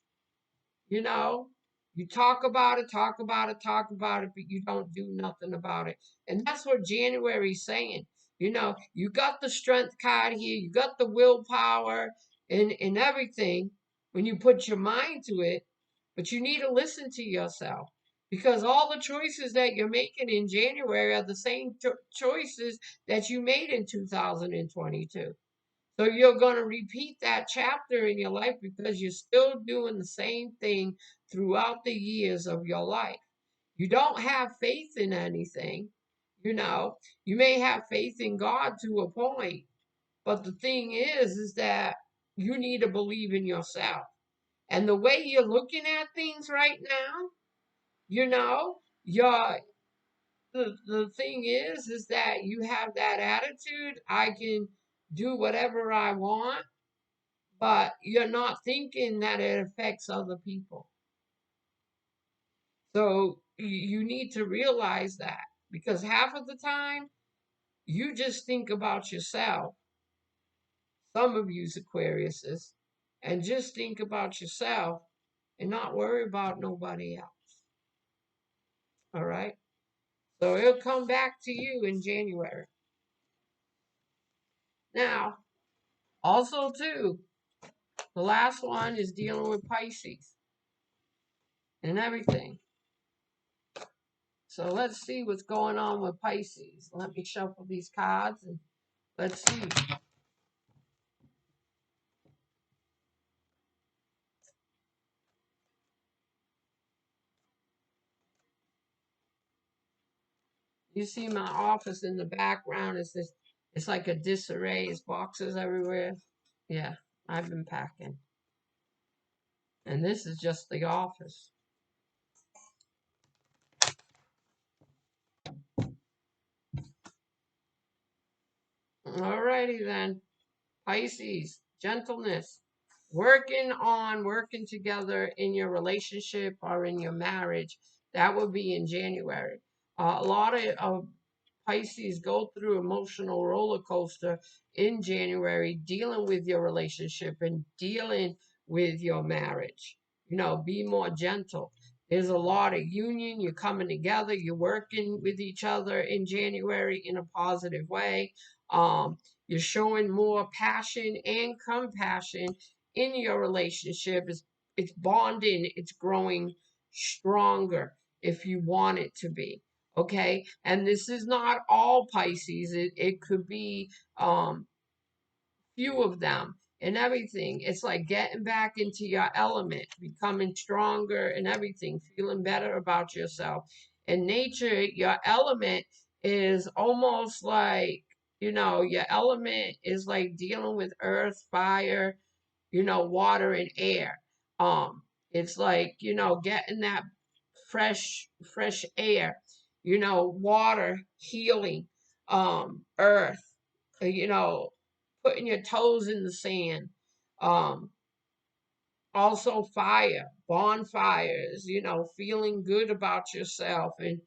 You know, you talk about it, talk about it, talk about it, but you don't do nothing about it. And that's what January's saying. You got the strength card here, you got the willpower and everything when you put your mind to it, but you need to listen to yourself, because all the choices that you're making in January are the same choices that you made in 2022. So you're going to repeat that chapter in your life because you're still doing the same thing throughout the years of your life. You don't have faith in anything. You may have faith in God to a point, but the thing is that you need to believe in yourself. And the way you're looking at things right now, your the thing is that you have that attitude, I can do whatever I want, but you're not thinking that it affects other people. So you need to realize that, because half of the time you just think about yourself. Some of you's Aquariuses, and just think about yourself and not worry about nobody else. All right. So it'll come back to you in January. Now, also too, the last one is dealing with Pisces and everything. So let's see what's going on with Pisces. Let me shuffle these cards and let's see. You see my office in the background. It's like a disarray. It's boxes everywhere. Yeah, I've been packing. And this is just the office. Alrighty then. Pisces, gentleness. Working together in your relationship or in your marriage. That would be in January. A lot of Pisces go through emotional roller coaster in January, dealing with your relationship and dealing with your marriage. Be more gentle. There's a lot of union. You're coming together. You're working with each other in January in a positive way. You're showing more passion and compassion in your relationship. It's bonding. It's growing stronger if you want it to be. Okay, and this is not all Pisces. It could be few of them and everything. It's like getting back into your element, becoming stronger and everything, feeling better about yourself. In nature, your element is almost like, your element is like dealing with earth, fire, water and air. It's like, getting that fresh air, water, healing, earth, you know, putting your toes in the sand. Um, Also fire, bonfires, feeling good about yourself and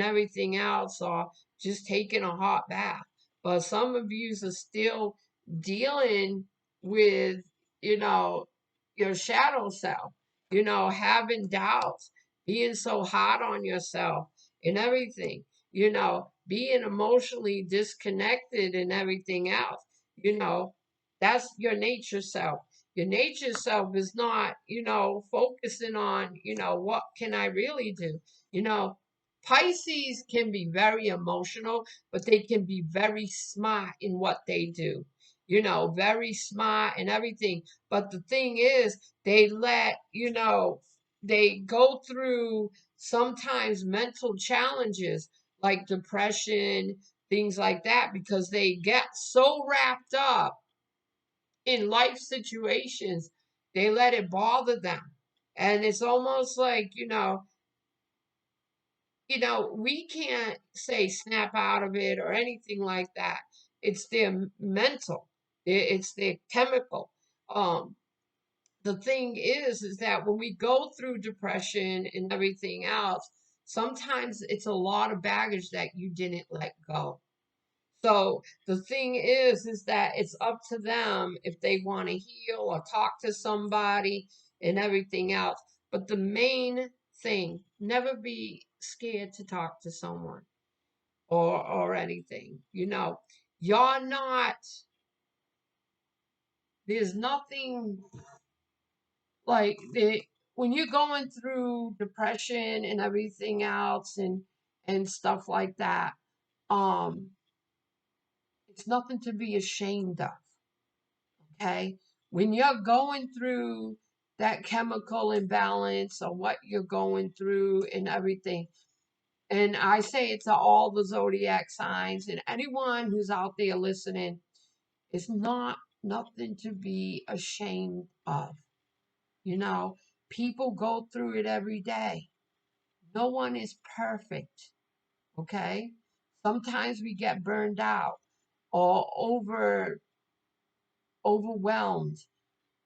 everything else, or just taking a hot bath. But some of you are still dealing with, you know, your shadow self, having doubts, being so hard on yourself and everything, being emotionally disconnected and everything else, that's your nature self. Your nature self is not, focusing on, what can I really do? You know, Pisces can be very emotional, but they can be very smart in what they do. Very smart and everything. But the thing is, they go through sometimes mental challenges like depression, things like that, because they get so wrapped up in life situations, they let it bother them. And it's almost like, we can't say snap out of it or anything like that. It's their mental, it's their chemical. Um, the thing is that when we go through depression and everything else, sometimes it's a lot of baggage that you didn't let go. So the thing is that it's up to them if they want to heal or talk to somebody and everything else. But the main thing, never be scared to talk to someone or anything. You're not, there's nothing like when you're going through depression and everything else and stuff like that, um, it's nothing to be ashamed of. Okay. When you're going through that chemical imbalance or what you're going through and everything, and I say it to all the zodiac signs and anyone who's out there listening, it's not nothing to be ashamed of. You know, people go through it every day. No one is perfect. Okay. Sometimes we get burned out or overwhelmed,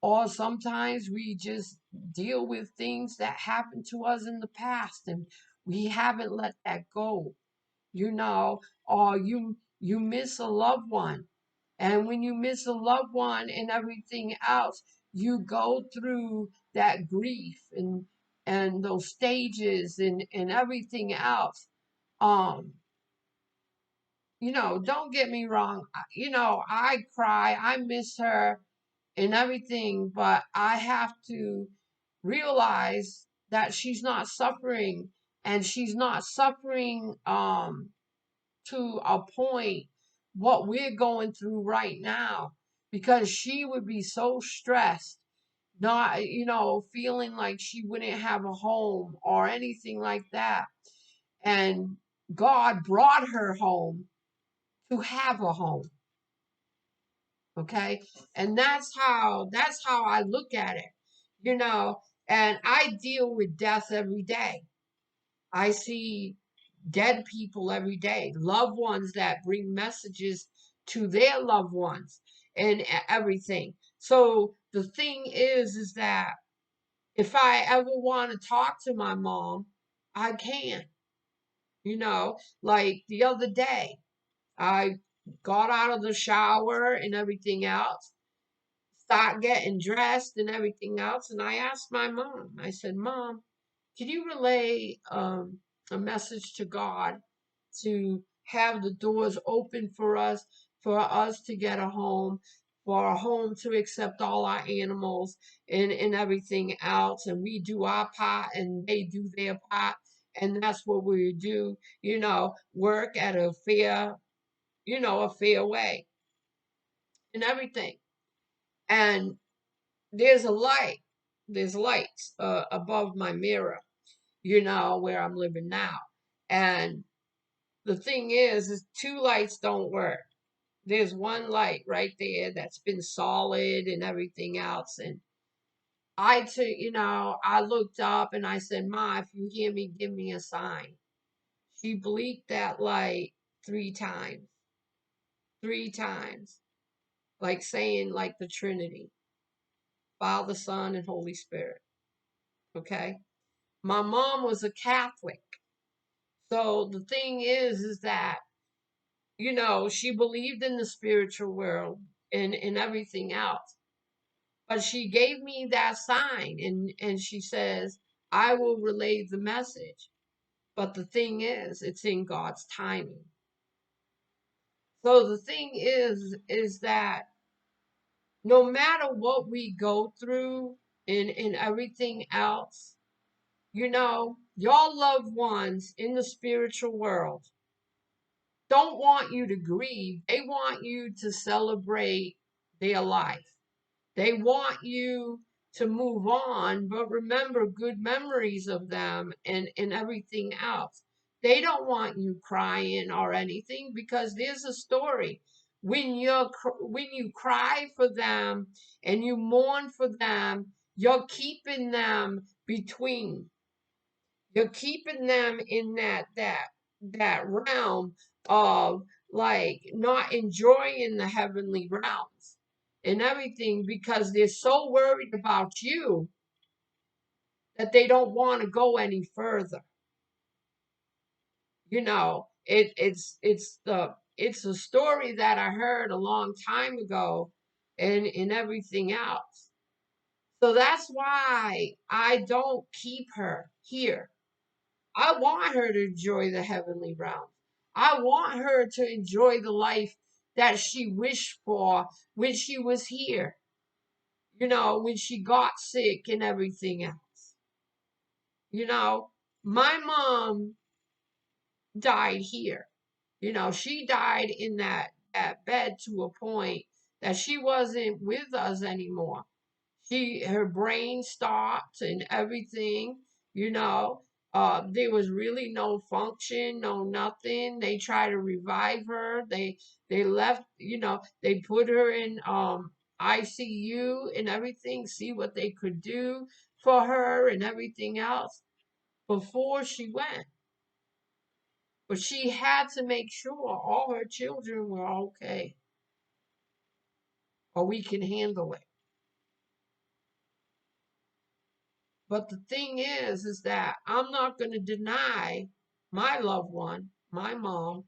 or sometimes we just deal with things that happened to us in the past and we haven't let that go, or you miss a loved one. And when you miss a loved one and everything else, you go through that grief and those stages and everything else. Um, don't get me wrong. I cry, I miss her and everything, but I have to realize that she's not suffering, and she's not suffering to a point what we're going through right now, because she would be so stressed, not feeling like she wouldn't have a home or anything like that. And God brought her home to have a home. Okay. And that's how I look at it. you know and I deal with death every day. I see dead people every day, loved ones that bring messages to their loved ones and everything. So the thing is that if I ever want to talk to my mom, I can. Like the other day, I got out of the shower and everything else, start getting dressed and everything else. And I asked my mom, I said, Mom, can you relay a message to God to have the doors open for us to get a home, for a home to accept all our animals and everything else. And we do our part and they do their part. And that's what we do, work at a fair way and everything. And there's a light. There's lights above my mirror, where I'm living now. And the thing is two lights don't work. There's one light right there that's been solid and everything else. And I looked up and I said, Ma, if you hear me, give me a sign. She blinked that light 3 times. 3 times. Like saying like the Trinity. Father, Son, and Holy Spirit. Okay? My mom was a Catholic. So the thing is that, she believed in the spiritual world and everything else. But she gave me that sign and she says, I will relay the message. But the thing is, it's in God's timing. So the thing is that no matter what we go through and everything else, your loved ones in the spiritual world don't want you to grieve. They want you to celebrate their life. They want you to move on, but remember good memories of them and everything else. They don't want you crying or anything, because there's a story. When you cry for them and you mourn for them, you're keeping them between. You're keeping them in that realm of like not enjoying the heavenly realms and everything because they're so worried about you that they don't want to go any further. It's a story that I heard a long time ago and everything else. So that's why I don't keep her here. I want her to enjoy the heavenly realm. I want her to enjoy the life that she wished for when she was here, when she got sick and everything else. My mom died here. She died in that bed to a point that she wasn't with us anymore. Her brain stopped and everything, you know. There was really no function, no nothing. They tried to revive her. They left, they put her in ICU and everything, see what they could do for her and everything else before she went. But she had to make sure all her children were okay, or we can handle it. But the thing is that I'm not going to deny my loved one, my mom,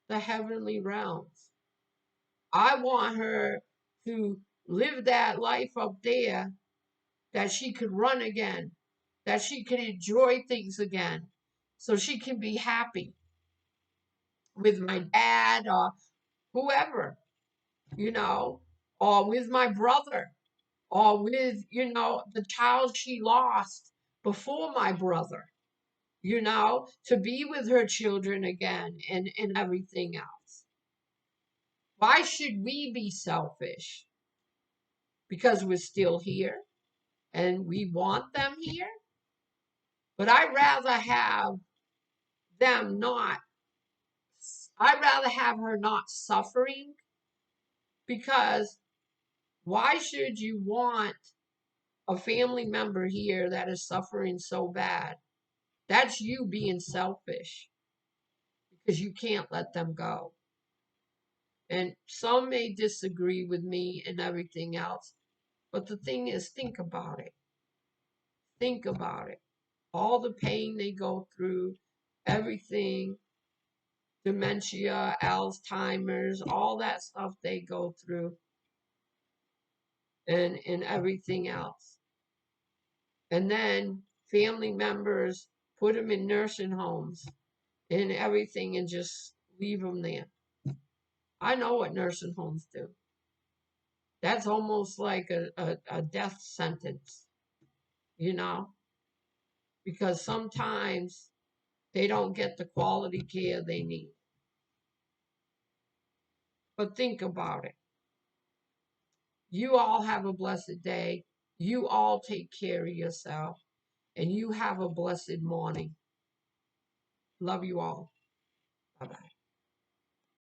the heavenly realms. I want her to live that life up there, that she could run again, that she could enjoy things again, so she can be happy with my dad or whoever, you know, or with my brother, or with, the child she lost before my brother, to be with her children again and everything else. Why should we be selfish? Because we're still here and we want them here? But them not, I'd rather have her not suffering, because why should you want a family member here that is suffering so bad? That's you being selfish because you can't let them go. And some may disagree with me and everything else. But the thing is, think about it. Think about it. All the pain they go through, everything, dementia, Alzheimer's, all that stuff they go through, and everything else. And then family members put them in nursing homes and everything and just leave them there. I know what nursing homes do. That's almost like a death sentence, you know, because sometimes they don't get the quality care they need. But think about it. You all have a blessed day. You all take care of yourself. And you have a blessed morning. Love you all. Bye bye.